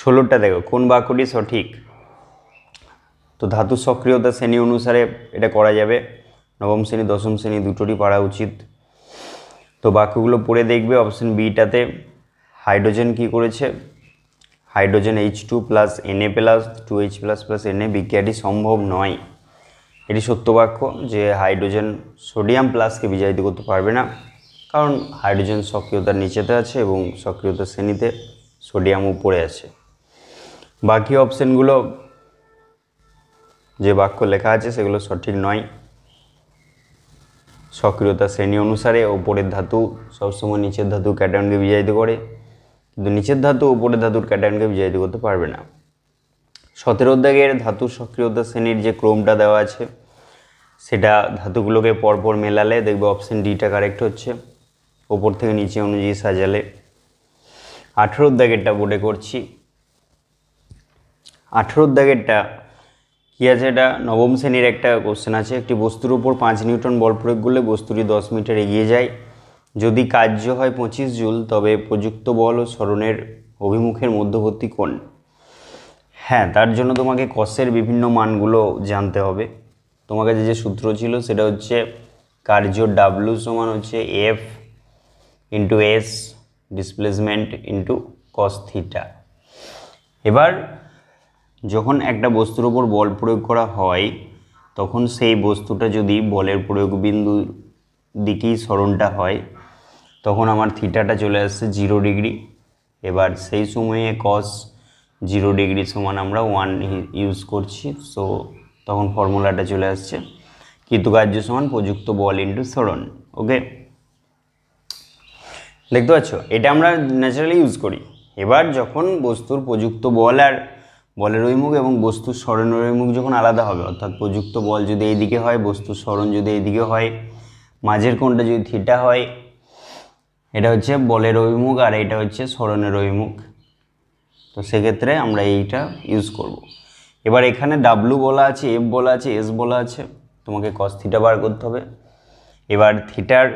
16টা দেখো কোন বাক্যটি সঠিক। তো ধাতু সক্রিয়তা শ্রেণী অনুসারে এটা করা যাবে, নবম শ্রেণী দশম শ্রেণী দুটোরই পারা উচিত। তো বাক্যগুলো পড়ে দেখবে। অপশন বিটাতে হাইড্রোজেন কি করেছে, hydrogen H2 plus Na plus 2H plus plus Na বিক্রিয়াটি সম্ভব নয়। এটি সত্য বাক্য যে হাইড্রোজেন সোডিয়াম প্লাসকে বিজারিত করতে পারবে না, কারণ হাইড্রোজেন সক্রিয়তার নিচেতে আছে এবং সক্রিয়তার শ্রেণীতে সোডিয়াম উপরে আছে। বাকি অপশানগুলো যে বাক্য লেখা আছে সেগুলো সঠিক নয়। সক্রিয়তা শ্রেণী অনুসারে ওপরের ধাতু সবসময় নিচের ধাতু ক্যাটায়নকে বিজারিত করে, কিন্তু নিচের ধাতু ওপরের ধাতুর ক্যাটায়নকে বিজারিত করতে পারবে না। 17 দাগের ধাতু সক্রিয়তা শ্রেণীর যে ক্রমটা দেওয়া আছে সেটা ধাতুগুলোকে পরপর মেলালে দেখবে অপশন ডিটা কারেক্ট হচ্ছে, ওপর থেকে নিচে অনুযায়ী সাজালে। 18 দাগেরটা বোর্ডে করছি। 18 দাগেরটা কী আছে, এটা নবম শ্রেণীর একটা কোশ্চেন আছে। একটি বস্তুর উপর 5 নিউটন বল প্রয়োগ করলে বস্তুটি 10 মিটার এগিয়ে যায়। যদি কার্য হয় 25 জুল, তবে প্রযুক্ত বল ও সরণের অভিমুখের মধ্যবর্তী কোণ। হ্যাঁ, তার জন্য তোমাকে কসের বিভিন্ন মানগুলো জানতে হবে। তোমার কাছে যে সূত্র ছিল সেটা হচ্ছে কার্য ডাব্লু সমান হচ্ছে F into S displacement into cos theta. এবার যখন একটা বস্তুর ওপর বল প্রয়োগ করা হয় তখন সেই বস্তুটা যদি বলের প্রয়োগ বিন্দুর দিকেই সরণটা হয় তখন আমার থিটাটা চলে আসছে 0 ডিগ্রি। এবার সেই সময়ে কস 0 ডিগ্রি সমান আমরা 1 ইউজ করছি, সো তখন ফর্মুলাটা চলে আসছে কৃতকার্য সমান প্রযুক্ত বল ইন্টু সরণ। ওকে, দেখতে পাচ্ছ এটা আমরা ন্যাচারালি ইউজ করি। এবার যখন বস্তুর প্রযুক্ত বল আর বলের অভিমুখ এবং বস্তুর সরণের অভিমুখ যখন আলাদা হবে, অর্থাৎ প্রযুক্ত বল যদি এইদিকে হয়, বস্তুর সরণ যদি এইদিকে হয়, মাঝের কোণটা যদি থিটা হয়, এটা হচ্ছে বলের অভিমুখ আর এটা হচ্ছে সরণের অভিমুখ, তো সেক্ষেত্রে আমরা এইটা ইউজ করব। এবার এখানে ডাব্লু বলা আছে, এফ বলা আছে, এস বলা আছে, তোমাকে কস থিটা বার করতে হবে। এবার থিটার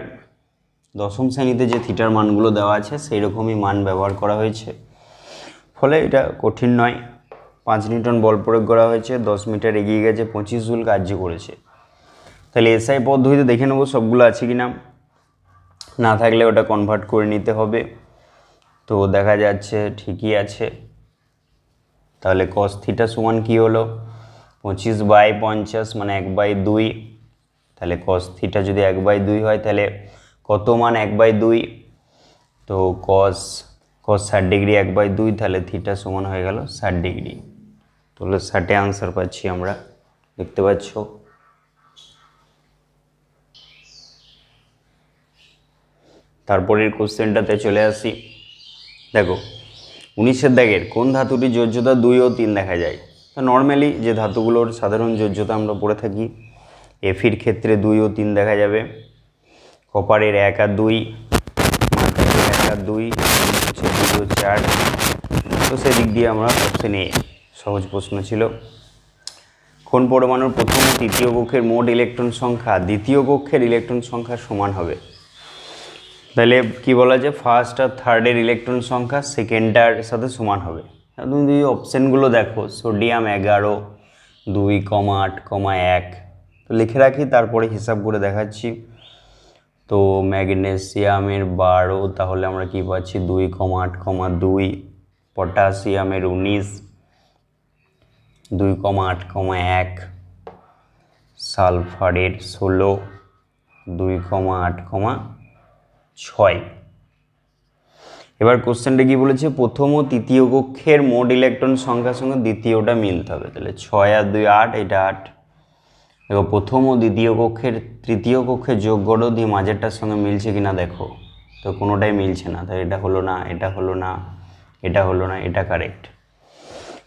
দশম শ্রেণীতে যে থিটার মানগুলো দেওয়া আছে সেই রকমই মান ব্যবহার করা হয়েছে, ফলে এটা কঠিন নয়। 5 নিউটন বল প্রয়োগ করা হয়েছে, 10 মিটার এগিয়ে গেছে, 25 জুল কার্য করেছে। তাহলে এসআই পদ্ধতিতে দেখে নেবো সবগুলো আছে কি না, না থাকলে ওটা কনভার্ট করে নিতে হবে। তো দেখা যাচ্ছে ঠিকই আছে। তাহলে কস থিটা সমান কী হলো, 25/50 মানে 1/2। তাহলে কস থিটা যদি 1/2 হয় তাহলে কত মান 1/2, তো কস 60 ডিগ্রি 1/2, তাহলে থিটা সমান হয়ে গেল 60 ডিগ্রি। তাহলে 60-এ আনসার পাচ্ছি আমরা, দেখতে পাচ্ছ। তারপরের কোশ্চেনটাতে চলে আসি। দেখো 19 দাগের কোন ধাতুটি যোজ্যতা 2 ও 3 দেখা যায়। তো নর্মালি যে ধাতুগুলোর সাধারণ যোজ্যতা আমরা পড়ে থাকি, এফির ক্ষেত্রে 2 ও 3 দেখা যাবে, কপারের 1 আর 2, মার্কারের 1 আর 2 হচ্ছে 2 ও 4। তো সেদিক দিয়ে আমরা অপশনে সহজ প্রশ্ন ছিল। কোন পরমাণুর প্রথম ও তৃতীয় কক্ষের মোট ইলেকট্রন সংখ্যা দ্বিতীয় কক্ষের ইলেকট্রন সংখ্যার সমান হবে। তাহলে কি বলা যায়, ফার্স্ট আর থার্ডের ইলেকট্রন সংখ্যা সেকেন্ডটার সাথে সমান হবে। তুমি যদি অপশানগুলো দেখো, সোডিয়াম 11, 2, 8, 1, তো লিখে রাখি তারপরে হিসাব করে দেখাচ্ছি। তো ম্যাগনেসিয়ামের 12, তাহলে আমরা কি পাচ্ছি 2, 8, 2, পটাশিয়ামের 19, 2, 8, 1, সালফারের 16, 2, 8, 6। এবার কোশ্চেনটা কি বলেছে, প্রথম ও তৃতীয় কক্ষের মোট ইলেকট্রন সংখ্যার সঙ্গে দ্বিতীয়টা মিলতে হবে। তাহলে 6 আর 2 8, এটা 8। দেখো প্রথম ও দ্বিতীয় কক্ষের তৃতীয় কক্ষের যোগ করো, দিয়ে মাঝেরটার সঙ্গে মিলছে কিনা দেখো, তো কোনোটাই মিলছে না। তাহলে এটা হলো না, এটা হলো না, এটা হলো না, এটা কারেক্ট।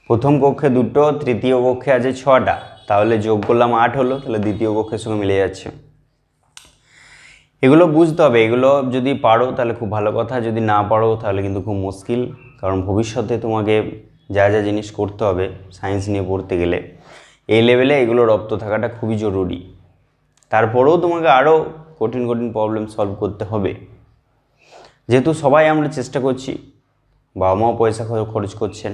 প্রথম কক্ষে 2টো, তৃতীয় কক্ষে আছে 6টা, তাহলে যোগ করলাম 8 হলো, তাহলে দ্বিতীয় কক্ষের সঙ্গে মিলে যাচ্ছে। এগুলো বুঝতে হবে, এগুলো যদি পারো তাহলে খুব ভালো কথা, যদি না পারো তাহলে কিন্তু খুব মুশকিল, কারণ ভবিষ্যতে তোমাকে যা যা জিনিস করতে হবে সায়েন্স নিয়ে পড়তে গেলে এই লেভেলে এগুলো রপ্ত থাকাটা খুবই জরুরি। তারপরেও তোমাকে আরও কঠিন কঠিন প্রবলেম সলভ করতে হবে। যেহেতু সবাই আমরা চেষ্টা করছি, বাবা মাও পয়সা খরচ করছেন,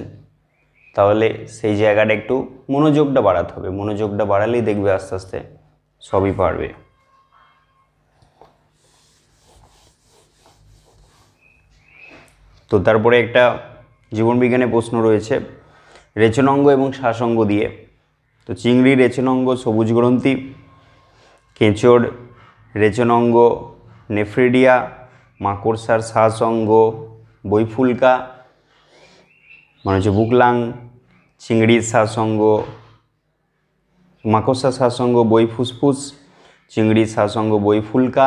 তাহলে সেই জায়গাটা একটু মনোযোগটা বাড়াতে হবে, মনোযোগটা বাড়ালেই দেখবে আস্তে আস্তে সবই পারবে। তো তারপরে একটা জীবনবিজ্ঞানের প্রশ্ন রয়েছে রেচনাঙ্গ এবং শ্বাসঙ্গ দিয়ে। তো চিংড়ি রেচনাঙ্গ সবুজ গ্রন্থি, কেঁচোর রেচনাঙ্গ নেফ্রিডিয়া, মাকড়সার শ্বাসঙ্গ বৈফুল্কা মানে হচ্ছে বুকলাং, চিংড়ির শ্বাসঙ্গ মাকড়সার শ্বাসঙ্গ বৈফুসফুস, চিংড়ির শ্বাসঙ্গ বৈফুল্কা।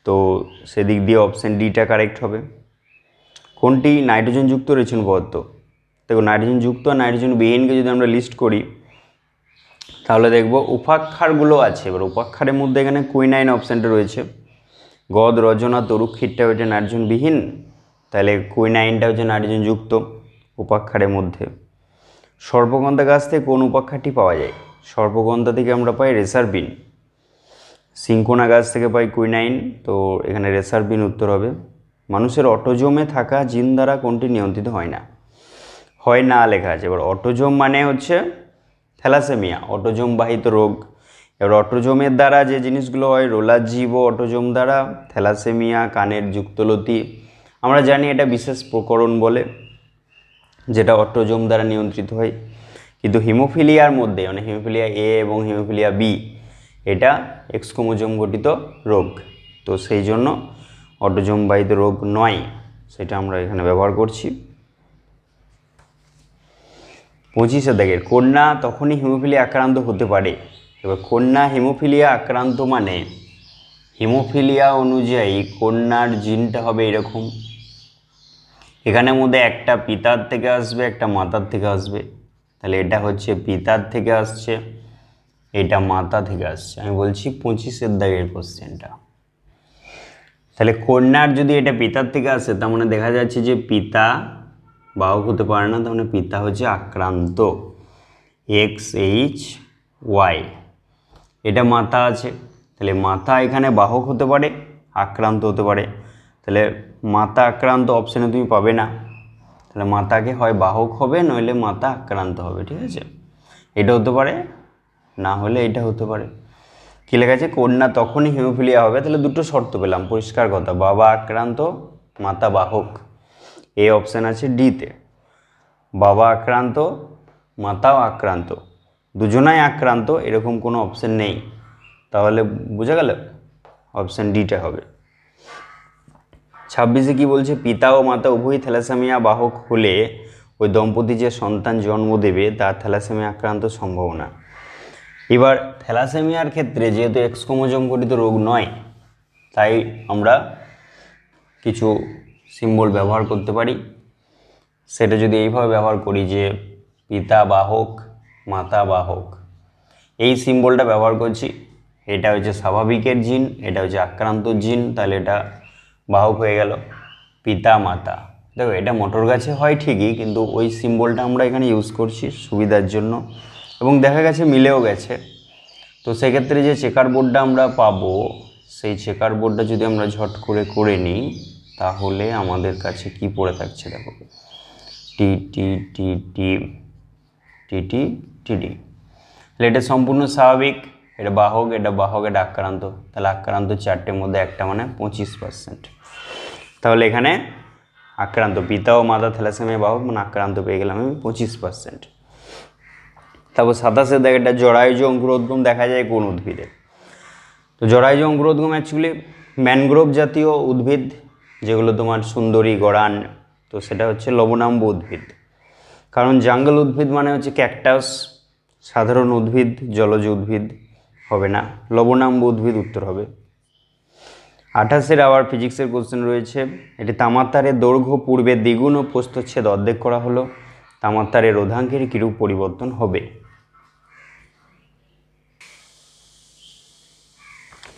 তো সেদিক দিয়ে অপশান ডিটা কারেক্ট হবে। কোনটি নাইট্রোজেনযুক্ত রেচন পদার্থ? দেখো নাইট্রোজেনযুক্ত আর নাইট্রোজেনবিহীনকে যদি আমরা লিস্ট করি তাহলে দেখব উপাক্ষারগুলো আছে। এবার উপাক্ষারের মধ্যে এখানে কুইনাইন অপশানটা রয়েছে। গদ, রজনা, তরুক্ষীরটা হচ্ছে নাইট্রোজেনবিহীন, তাহলে কুইনাইনটা হচ্ছে নাইট্রোজেনযুক্ত উপাক্ষারের মধ্যে। সর্পগন্ধা গাছ থেকে কোন উপাক্ষারটি পাওয়া যায়? সর্পগন্ধা থেকে আমরা পাই রেসারবিন। সিঙ্কোনা গাছ থেকে পাই কুইনাইন, তো এখানে রেসারবিন উত্তর হবে। মানুষের অটোজোমে থাকা জিন দ্বারা কোনটি নিয়ন্ত্রিত হয় না? হয় না লেখা আছে। এবার অটোজোম মানে হচ্ছে থ্যালাসেমিয়া, অটোজোম বাহিত রোগ। এবার অটোজোমের দ্বারা যে জিনিসগুলো হয় রোলার জীব অটোজোম দ্বারা, থ্যালাসেমিয়া, কানের যুক্তলতি আমরা জানি এটা বিশেষ প্রকরণ বলে, যেটা অটোজোম দ্বারা নিয়ন্ত্রিত হয়। কিন্তু হিমোফিলিয়ার মধ্যে মানে হিমোফিলিয়া এ এবং হিমোফিলিয়া বি এটা এক্স ক্রোমোজোম গঠিত রোগ, তো সেই জন্য অটোজোম বাহিত রোগ নয়, সেটা আমরা এখানে ব্যবহার করছি। 25 দাগের কন্যা তখনই হিমোফিলিয়া আক্রান্ত হতে পারে। এবার কন্যা হিমোফিলিয়া আক্রান্ত মানে হিমোফিলিয়া অনুযায়ী কন্যার জিনটা হবে এরকম, এখানের মধ্যে একটা পিতার থেকে আসবে একটা মাতার থেকে আসবে, তাহলে এটা হচ্ছে পিতার থেকে আসছে, এটা মাতা থেকে আসছে। আমি বলছি 25 দাগের কোশ্চেনটা। তাহলে কন্যার যদি এটা পিতার থেকে আসে তার মানে দেখা যাচ্ছে যে পিতা বাহক হতে পারে না, তার মানে পিতা হচ্ছে আক্রান্ত XHY। এটা মাতা আছে, তাহলে মাতা এখানে বাহক হতে পারে আক্রান্ত হতে পারে, তাহলে মাতা আক্রান্ত অপশানে তুমি পাবে না, তাহলে মাতাকে হয় বাহক হবে নইলে মাতা আক্রান্ত হবে, ঠিক আছে? এটা হতে পারে, না হলে এটা হতে পারে। কী লেখা আছে? কন্যা তখনই হিমোফিলিয়া হবে, তাহলে দুটো শর্ত পেলাম, পরিষ্কার কথা, বাবা আক্রান্ত মাতা বাহক। এই অপশান আছে ডিতে, বাবা আক্রান্ত মাতাও আক্রান্ত, দুজনাই আক্রান্ত এরকম কোনো অপশান নেই, তাহলে বুঝা গেল অপশান ডিটা হবে। 26 কি বলছে? পিতা ও মাতা উভয়ই থ্যালাসেমিয়া বাহক হলে ওই দম্পতি যে সন্তান জন্ম দেবে তার থ্যালাসেমিয়া আক্রান্ত সম্ভাবনা। এবার থ্যালাসেমিয়ার ক্ষেত্রে যেহেতু এক্স ক্রোমোজোম গঠিত রোগ নয়, তাই আমরা কিছু সিম্বল ব্যবহার করতে পারি। সেটা যদি এইভাবে ব্যবহার করি যে পিতা বাহক মাতা বাহক, এই সিম্বলটা ব্যবহার করছি, এটা হচ্ছে স্বাভাবিকের জিন, এটা হচ্ছে আক্রান্ত জিন, তাহলে এটা বাহক হয়ে গেল পিতা মাতা। দেখো এটা মোটর গাছে হয় ঠিকই, কিন্তু ওই সিম্বলটা আমরা এখানে ইউজ করছি সুবিধার জন্য, এবং দেখা গেছে মিলেও গেছে। তো সেক্ষেত্রে যে চেকার বোর্ডটা আমরা পাবো, সেই চেকার বোর্ডটা যদি আমরা ঝট করে নিই তাহলে আমাদের কাছে কি পড়ে থাকছে দেখো, টি টি টি টি টি টি টি ডি। তাহলে এটা সম্পূর্ণ স্বাভাবিক, এটা বাহক, এটা আক্রান্ত, তাহলে আক্রান্ত চারটের মধ্যে একটা মানে 25%। তাহলে এখানে আক্রান্ত পিতা ও মাতা থ্যালাসেমিয়া বাহক মানে আক্রান্ত পেয়ে গেলাম আমি 25%। তারপর 27 দাগেরটা জরায়ুজ অঙ্কুরোদ্গম দেখা যায় কোন উদ্ভিদে? তো জরায়ুজ অঙ্কুরোদ্গম অ্যাকচুয়ালি ম্যানগ্রোভ জাতীয় উদ্ভিদ, যেগুলো তোমার সুন্দরী গড়ান, তো সেটা হচ্ছে লবণাম্ব উদ্ভিদ। কারণ জাঙ্গল উদ্ভিদ মানে হচ্ছে ক্যাকটাস, সাধারণ উদ্ভিদ জলজ উদ্ভিদ হবে না, লবণাম্ব উদ্ভিদ উত্তর হবে। 28 আবার ফিজিক্সের কোশ্চেন রয়েছে, এটি তামাত্তারের দৈর্ঘ্য পূর্বে দ্বিগুণ ও প্রস্থচ্ছেদ অর্ধেক করা হলো, তামাত্তারের রোধাঙ্কের কিরূপ পরিবর্তন হবে?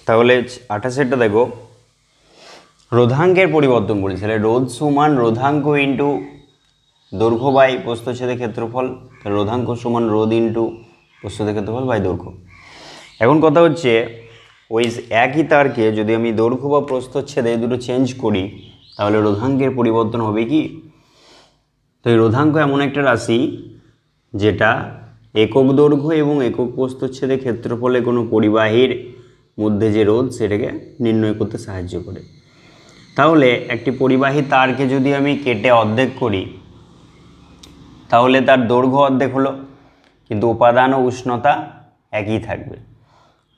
তাহলে 28টা দেখো, রোধাঙ্কের পরিবর্তন বলেছে, রোধ সমান রোধাঙ্ক ইন্টু দৈর্ঘ্য বাই প্রস্থচ্ছেদের ক্ষেত্রফল, রোধাঙ্ক সমান রোধ ইন্টু প্রস্থচ্ছেদের ক্ষেত্রফল বাই দৈর্ঘ্য। এখন কথা হচ্ছে ওই একই তারকে যদি আমি দৈর্ঘ্য বা প্রস্থচ্ছেদে দুটো চেঞ্জ করি তাহলে রোধাঙ্কের পরিবর্তন হবে কি? তো এই রোধাঙ্ক এমন একটা রাশি যেটা একক দৈর্ঘ্য এবং একক প্রস্থচ্ছেদের ক্ষেত্রফলে কোনো পরিবাহীর মধ্যে যে রোধ সেটাকে নির্ণয় করতে সাহায্য করে। তাহলে একটি পরিবাহী তারকে যদি আমি কেটে অর্ধেক করি তাহলে তার দৈর্ঘ্য অর্ধেক হলো, কিন্তু উপাদান ও উষ্ণতা একই থাকবে।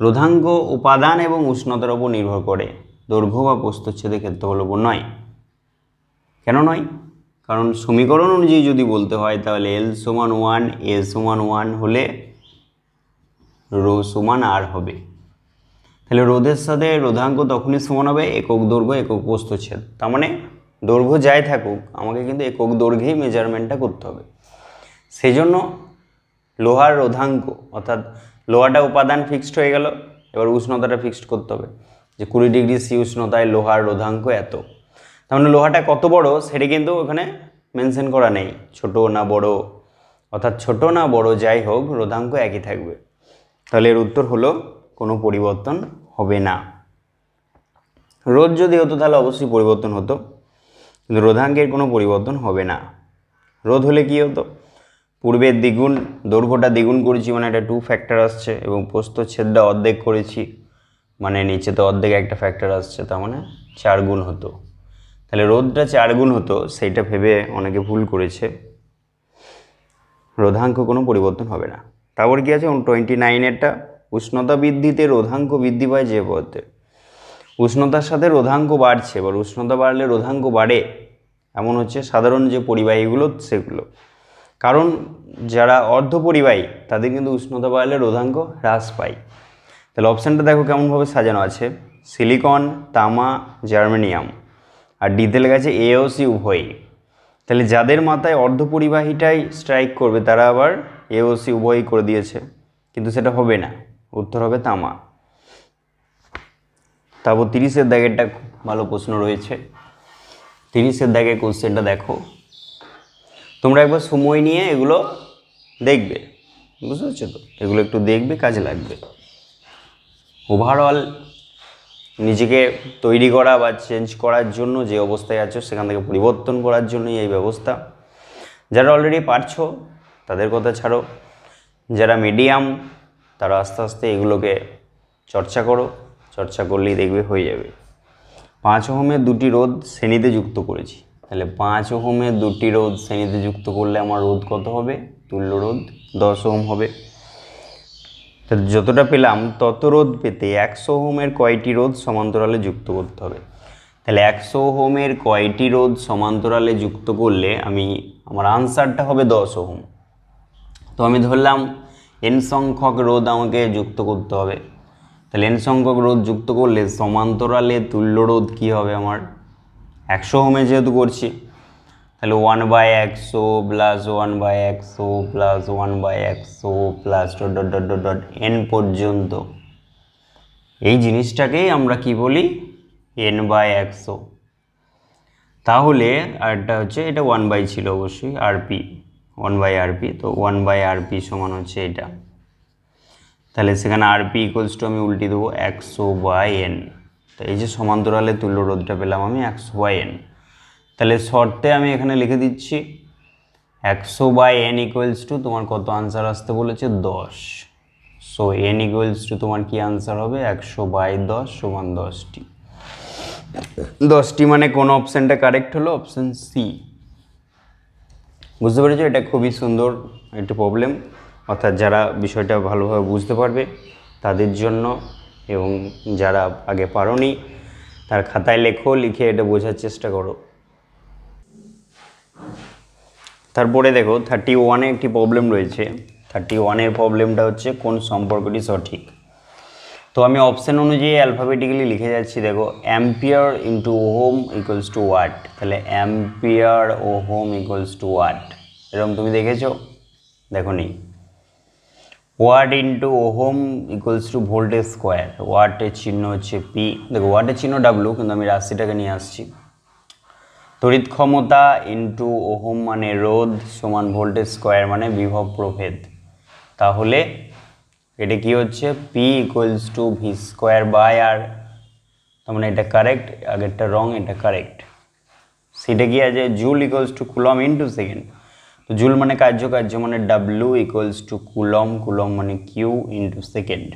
রোধাঙ্ক উপাদান এবং উষ্ণতার উপর নির্ভর করে, দৈর্ঘ্য বা প্রস্থচ্ছেদের ক্ষেত্রফলের উপর নয়। কেন নয়? কারণ সমীকরণ অনুযায়ী যদি বলতে হয় তাহলে L সমান 1 A সমান 1 হলে রো সমান R হবে। তাহলে রোধের সাথে রোধাঙ্ক তখনই সমান হবে একক দৈর্ঘ্য একক প্রস্থচ্ছেদ। তার মানে দৈর্ঘ্য যাই থাকুক আমাকে কিন্তু একক দৈর্ঘ্যেই মেজারমেন্টটা করতে হবে। সেই জন্য লোহার রোধাঙ্ক অর্থাৎ লোহাটা উপাদান ফিক্সড হয়ে গেল, এবার উষ্ণতাটা ফিক্সড করতে হবে যে 20 ডিগ্রি সি উষ্ণতায় লোহার রোধাঙ্ক এত। তার মানে লোহাটা কত বড় সেটা কিন্তু ওখানে মেনশন করা নেই, ছোট না বড়, অর্থাৎ ছোট না বড় যাই হোক রোধাঙ্ক একই থাকবে। তাহলে এর উত্তর হলো কোনো পরিবর্তন হবে না। রোধ যদি হতো তাহলে অবশ্যই পরিবর্তন হতো, কিন্তু রোধাঙ্কের কোনো পরিবর্তন হবে না। রোধ হলে কী হতো, পূর্বের দ্বিগুণ দৈর্ঘ্যটা দ্বিগুণ করেছি মানে একটা 2 ফ্যাক্টর আসছে, এবং প্রস্থচ্ছেদটা অর্ধেক করেছি মানে নিচে তো অর্ধেক একটা ফ্যাক্টর আসছে, তার মানে 4 গুণ হতো। তাহলে রোধটা 4 গুণ হতো, সেইটা ভেবে অনেকে ভুল করেছে। রোধাঙ্ক কোনো পরিবর্তন হবে না। তারপর কি আছে 29এরটা, উষ্ণতা বৃদ্ধিতে রোধাঙ্ক বৃদ্ধি পায় যে পথে। উষ্ণতার সাথে রোধাঙ্ক বাড়ছে, এবার উষ্ণতা বাড়লে রোধাঙ্ক বাড়ে এমন হচ্ছে সাধারণ যে পরিবাহীগুলো সেগুলো। কারণ যারা অর্ধপরিবাহী তাদের কিন্তু উষ্ণতা বাড়লে রোধাঙ্ক হ্রাস পায়। তাহলে অপশানটা দেখো কেমনভাবে সাজানো আছে, সিলিকন, তামা, জার্মেনিয়াম, আর ডিতে লেখা আছে এ ও সি উভয়ই। তাহলে যাদের মাথায় অর্ধপরিবাহীটাই স্ট্রাইক করবে তারা আবার এ ও সি উভয়ই করে দিয়েছে, কিন্তু সেটা হবে না, উত্তর হবে তামা। তারপর 30-এর দাগেরটা ভালো প্রশ্ন রয়েছে। 30-এর দাগের কোশ্চেনটা দেখো, তোমরা একবার সময় নিয়ে এগুলো দেখবে, বুঝতে পারছো তো? এগুলো একটু দেখবে, কাজে লাগবে। ওভারঅল নিজেকে তৈরি করা বা চেঞ্জ করার জন্য যে অবস্থায় আছো সেখান থেকে পরিবর্তন করার জন্যই এই ব্যবস্থা। যারা অলরেডি পারছো তাদের কথা ছাড়ো, যারা মিডিয়াম তারা আস্তে আস্তে এগুলোকে চর্চা করো, চর্চা করলেই দেখবে হয়ে যাবে। 5 ওহমের 2টি রোধ শ্রেণীতে যুক্ত করেছি, তাহলে 5 ওহমের 2টি রোধ শ্রেণীতে যুক্ত করলে আমার রোধ কত হবে, তুল্য রোধ 10 ওহম হবে। যতটা পেলাম তত রোধ পেতে 100 ওহমের কয়টি রোধ সমান্তরালে যুক্ত করতে হবে। তাহলে 100 ওহমের কয়টি রোধ সমান্তরালে যুক্ত করলে আমার আনসারটা হবে 10 ওহম। তো আমি ধরলাম n সংখ্যক রোধ আমাকে যুক্ত করতে হবে। তাহলে n সংখ্যক রোধ যুক্ত করলে সমান্তরালে তুল্য রোধ কী হবে আমার, 100 ওহমে যেহেতু করছি তাহলে 1/100 প্লাস 1/100 প্লাস 1/100 প্লাস n পর্যন্ত। এই জিনিসটাকেই আমরা কি বলি n/100। তাহলে আরটা হচ্ছে এটা 1/, ছিল অবশ্যই rp, 1/rp, তো 1/rp সমান হচ্ছে এটা। তাহলে সেখানে rp ইকুয়ালস টু আমি উল্টে দেবো 100/n। তো এই যে সমান্তরালে তুল্য রোধটা পেলাম আমি 100/n। তাহলে শর্তে আমি এখানে লিখে দিচ্ছি 100/n ইকুয়ালস টু তোমার কত আনসার আসতে বলেছে 10। সো n ইকুয়ালস টু তোমার কি আনসার হবে 100/10 সমান 10টি। 10টি মানে কোন অপশানটা কারেক্ট হলো, অপশান সি। বুঝতে পেরেছো? এটা খুবই সুন্দর একটা প্রবলেম, অর্থাৎ যারা বিষয়টা ভালোভাবে বুঝতে পারবে তাদের জন্য, এবং যারা আগে পারোনি তার খাতায় লেখো, লিখে এটা বোঝার চেষ্টা করো। তারপরে দেখো 31-এ একটি প্রবলেম রয়েছে। 31-এর প্রবলেমটা হচ্ছে কোন সম্পর্কটি সঠিক। তো আমি অপশান অনুযায়ী অ্যালফাবেটিক্যালি লিখে যাচ্ছি। দেখো ampere into ohm equals to watt, তাহলে ampere ohm equals to watt, এরকম তুমি দেখেছো? দেখো নি। Watt into ohm equals to voltage square, ওয়াটের চিহ্ন হচ্ছে পি, দেখো ওয়াটের চিহ্ন ডাব্লু কিন্তু আমি রাশিটাকে নিয়ে আসছি। তড়িৎ ক্ষমতা ইন্টু ওহম মানে রোধ সমান ভোল্টেজ স্কোয়ার মানে বিভব প্রভেদ। তাহলে এটা কি হচ্ছে P equals to V square by R, তার মানে এটা কারেক্ট, আগেরটা রং, এটা কারেক্ট। সেটা কি আছে joule equals to coulomb into second. তো জুল মানে কার্য, কার্য মানে W equals to coulomb, coulomb মানে কিউ ইন্টু সেকেন্ড।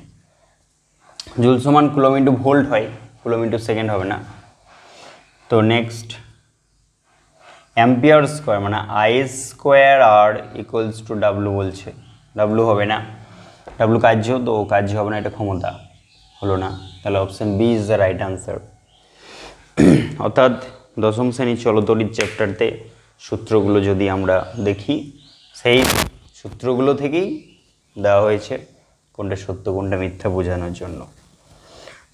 জুল সমান কুলম ইন্টু ভোল্ট হয়, কুলম ইন্টু সেকেন্ড হবে না। তো নেক্সট অ্যাম্পিয়ার স্কোয়ার মানে I square R equals to W বলছে, ডাব্লু হবে না, ডাব্লু কার্য, তো কার্য হবে না, এটা ক্ষমতা হলো না, তাহলে option B is the right answer. অর্থাৎ দশম শ্রেণীর চলতরিৎ চ্যাপ্টারতে সূত্রগুলো যদি আমরা দেখি, সেই সূত্রগুলো থেকেই দেওয়া হয়েছে কোনটা সত্য কোনটা মিথ্যা বোঝানোর জন্য।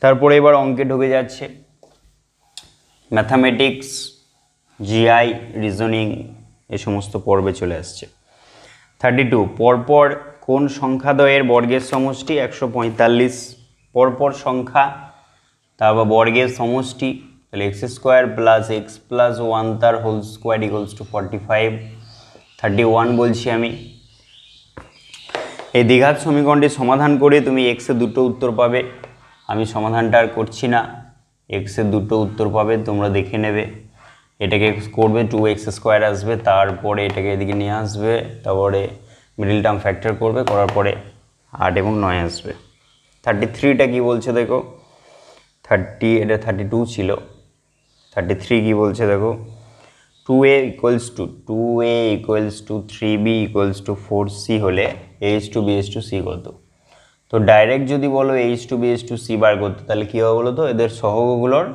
তারপরে এবার অঙ্কে ঢুকে যাচ্ছে, ম্যাথামেটিক্স, জিআই, রিজনিং এই সমস্ত পর্বে চলে আসছে। 32 পরপর কোন সংখ্যাদ্বয়ের বর্গের সমষ্টি 145, পরপর সংখ্যা তারপর বর্গের সমষ্টি, তাহলে x square plus x plus one তার হোল স্কোয়ার ইকুয়ালস টু 45। 31 বলছি আমি, এই দ্বিঘাত সমীকরণটি সমাধান করে তুমি এক্সের দুটো উত্তর পাবে। আমি সমাধানটা আর করছি না, এক্সের দুটো উত্তর পাবে, তোমরা দেখে নেবে। এটাকে করবে 2x স্কোয়ার আসবে, তারপরে এটাকে এদিকে নিয়ে আসবে, তারপরে মিডল টার্ম ফ্যাক্টর করবে, করার পরে 8 এবং 9 আসবে। 33টা কি বলছে দেখো, 30 এটা 32 ছিল, 33 কি বলছে দেখো, 2a equals to 3b equals to 4c হলে h2b/c কত। তো ডাইরেক্ট যদি বলো h2b/c বার করতে, তাহলে কী হবে বলো তো, এদের সহগগুলোর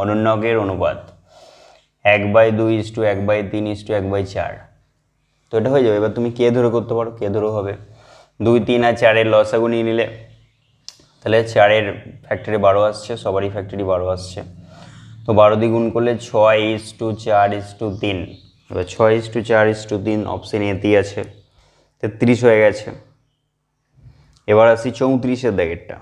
অনুন্নকের অনুপাত 1/2 1/3 1/4, তো এটা হয়ে যাবে। এবার তুমি কে ধরে করতে পারো, কে ধরে হবে 2 3 আর 4-এর লসাগু নিয়ে নিলে, তাহলে 4-এর ফ্যাক্টরি 12 আসছে, সবারই ফ্যাক্টরি 12 আসছে, তো 12 দিয়ে গুণ করলে 6:4:3, এবার 6:4:3 অপশন এতেই আছে, 33 হয়ে গেছে। এবার আসি 34-এর দাগেরটা।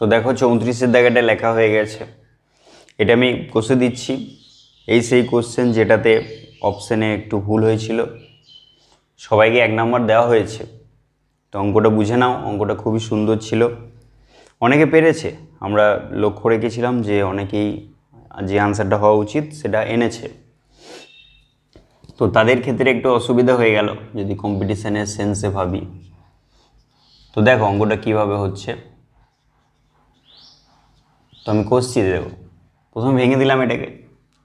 তো দেখো 34-এর দাগেরটা লেখা হয়ে গেছে, এটা আমি কষে দিচ্ছি। এই সেই কোশ্চেন যেটাতে অপশানে একটু ভুল হয়েছিল, সবাইকে 1 নম্বর দেওয়া হয়েছে। তো অঙ্কটা বুঝে নাও, অঙ্কটা খুবই সুন্দর ছিল, অনেকে পেরেছে, আমরা লক্ষ্য রেখেছিলাম যে অনেকেই যে আনসারটা হওয়া উচিত সেটা এনেছে। তো তাদের ক্ষেত্রে একটু অসুবিধা হয়ে গেল যদি কম্পিটিশানের সেন্সে ভাবি। তো দেখো অঙ্কটা কীভাবে হচ্ছে, তো আমি কষছি দেবো, প্রথমে ভেঙে দিলাম এটাকে,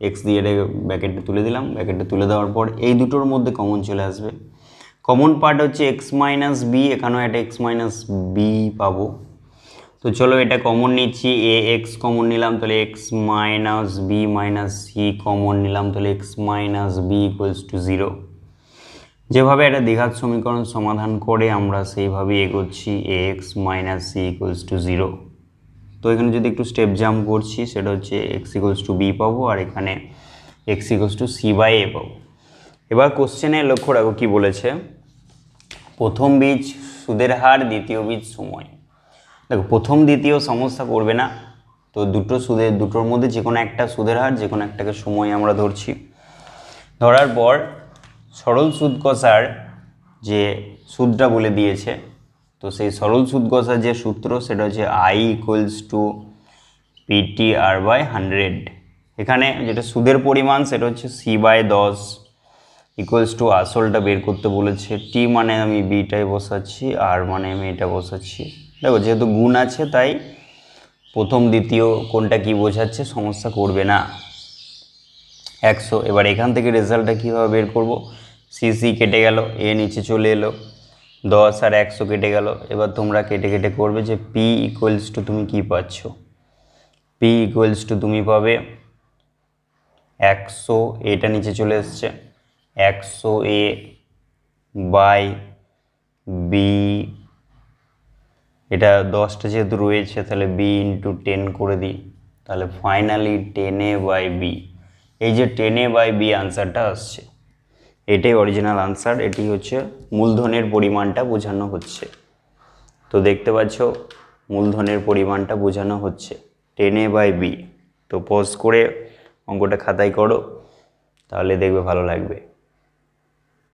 এক্স দিয়ে এটাকে ব্যাকেটে তুলে দিলাম, ব্যাকেটে তুলে দেওয়ার পর এই দুটোর মধ্যে কমন চলে আসবে। কমন পার্ট হচ্ছে এক্স মাইনাস বি, এখানেও একটা এক্স মাইনাস বি পাবো। তো চলো এটা কমন নিচ্ছি, এ এক্স কমন নিলাম, তাহলে x minus b minus c common নিলাম, তাহলে x minus b equals to 0। যেভাবে একটা দ্বিঘাত সমীকরণ সমাধান করে আমরা সেইভাবেই এগোচ্ছি, a x minus c equals to 0। তো এখানে যদি একটু স্টেপ জাম্প করছি, সেটা হচ্ছে এক্স ইকুয়ালস টু বি পাবো, আর এখানে x equals to c by a পাবো। এবার কোশ্চেনে লক্ষ্য রাখো কী বলেছে, প্রথম বীজ সুদের হার, দ্বিতীয় বীজ সময়। দেখো প্রথম দ্বিতীয় সমস্যা করবে না, তো দুটোর মধ্যে যে কোনো একটা সুদের হার, যে কোনো একটাকে সময় আমরা ধরছি। ধরার পর সরল সুদ কষার যে সুদটা বলে দিয়েছে, তো সেই সরল সুদ কষার যে সূত্র সেটা হচ্ছে আই ইকুয়ালস টু PTR/100। এখানে যেটা সুদের পরিমাণ সেটা হচ্ছে C/10 ইকুয়ালস টু আসলটা বের করতে বলেছে, টি মানে আমি বিটাই বসাচ্ছি, আর মানে আমি এটা বসাচ্ছি। দেখো যেহেতু গুণ আছে তাই প্রথম দ্বিতীয় কোনটা কি বোঝাচ্ছে সমস্যা করবে না। 100, এবার এখান থেকে রেজাল্টটা কীভাবে বের করব, সিসি কেটে গেল, এ নিচে চলে এলো, 10 আর 100 কেটে গেল। এবার তোমরা কেটে কেটে করবে যে পি ইকুয়ালস টু তুমি কী পাচ্ছ, পি ইকুয়ালস টু তুমি পাবে 100, এটা নিচে চলে এসছে, 100A বাই বি, এটা 10টা যেহেতু রয়েছে তাহলে বি ইন্টু 10 করে দিই, তাহলে ফাইনালি 10A/b। এই যে 10A/b আনসারটা আসছে, এটাই অরিজিনাল আনসার, এটি হচ্ছে মূলধনের পরিমাণটা বোঝানো হচ্ছে। তো দেখতে পাচ্ছ মূলধনের পরিমাণটা বোঝানো হচ্ছে 10A/b। তো পজ করে অঙ্কটা খাতায় করো, তাহলে দেখবে ভালো লাগবে।